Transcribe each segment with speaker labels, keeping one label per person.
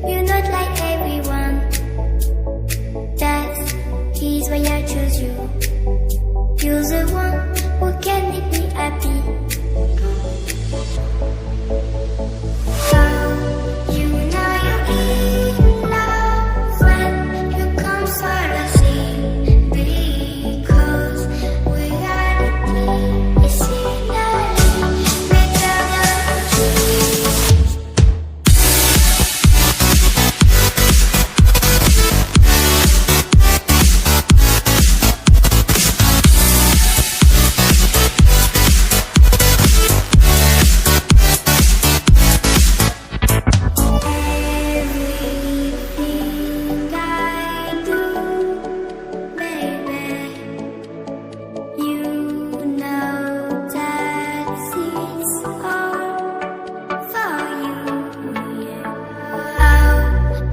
Speaker 1: you're not like everyone. That's he's why I choose you. You're the one who can make me happy. Oh, you know you're in love when you come for the same. Because reality is scenery better than dreams. Everything I do, baby, you know that it's all for you. Yeah. Oh,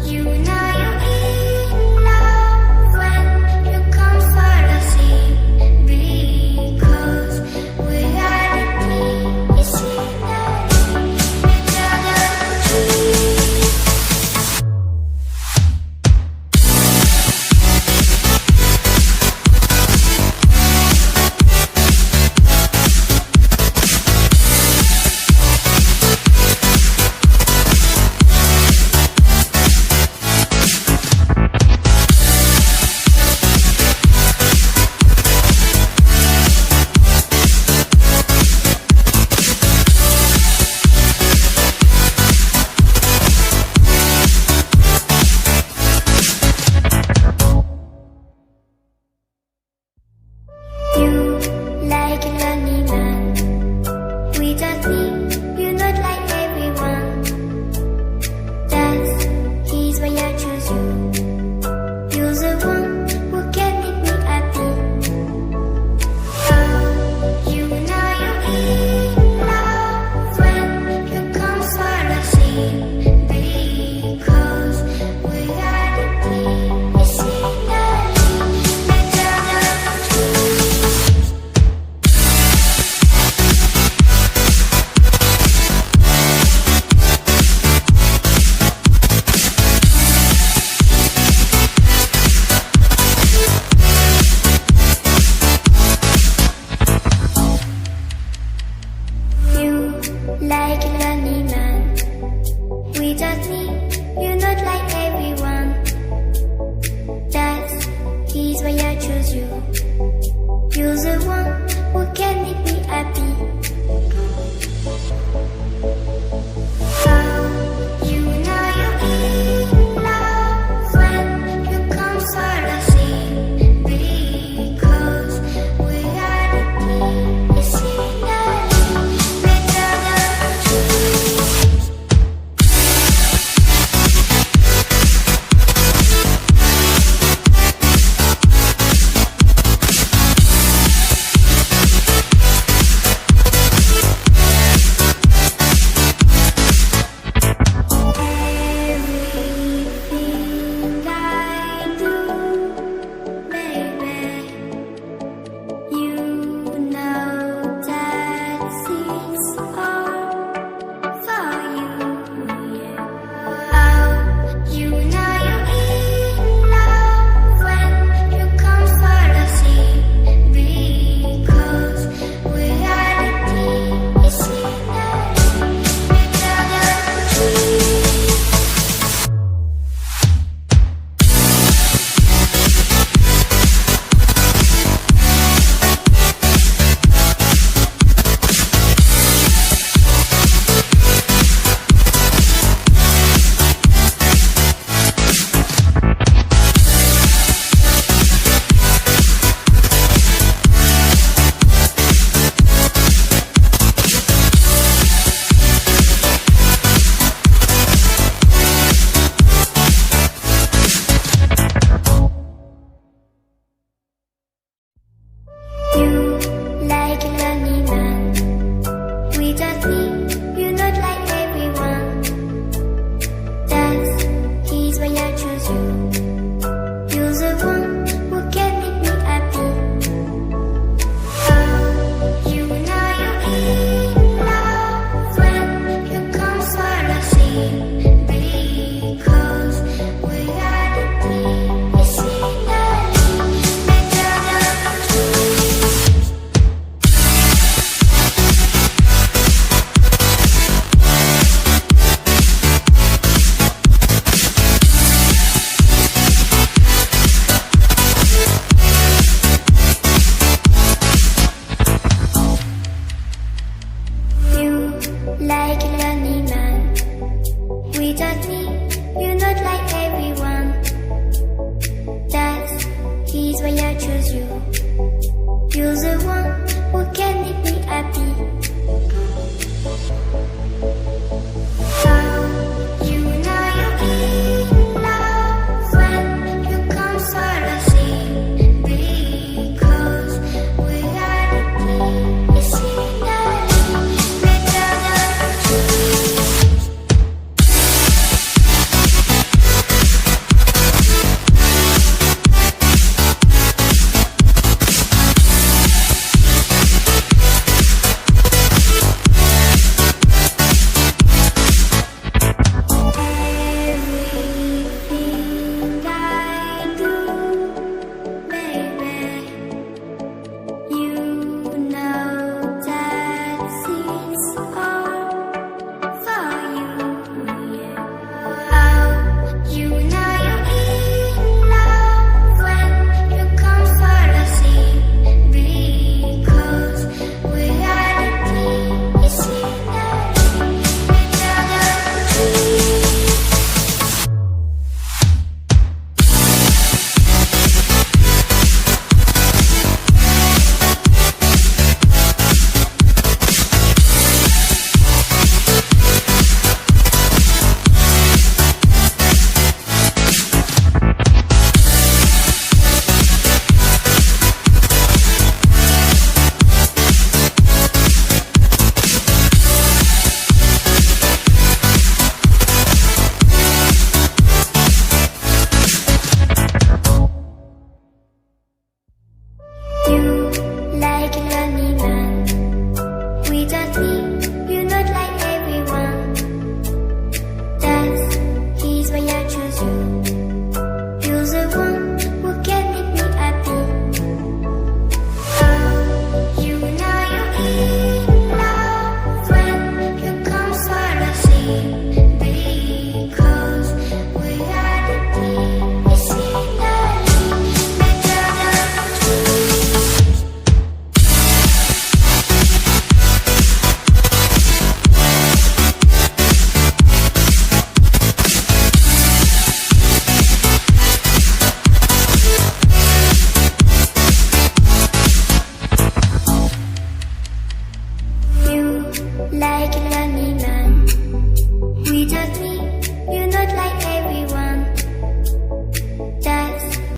Speaker 1: you know you're in love when you come for the same. Because reality is scenery better than dreams. You like a lonely man. Without me, you're not like everyone. That's he's why I choose you. You're the one who can make me happy. Oh, you know you're in love when you come for the same. Because reality is scenery better than dreams. You like a lonely man. Without me, you're not like everyone. That's he's why I choose you. You're the one who can make me happy. Oh, you know you're in love when you come for the same. Because reality is scenery better than dreams. Without me, you're not like everyone. That's he's why I choose you. You're the one who can make me happy. How you know you're in love when you come sort of see. Because reality is finally better than truth. Everything I do, baby, you know that it's all for you. Yeah. How you know you're in love when you come for the sea. Because reality is finally better than truth. You like a lonely man. Without me, you're not like everyone. That's he's why I choose you. You're the one who can make me happy. How you know you're in love when you come for the sea. Because reality is finally better than truth. You like a lonely man. Without me,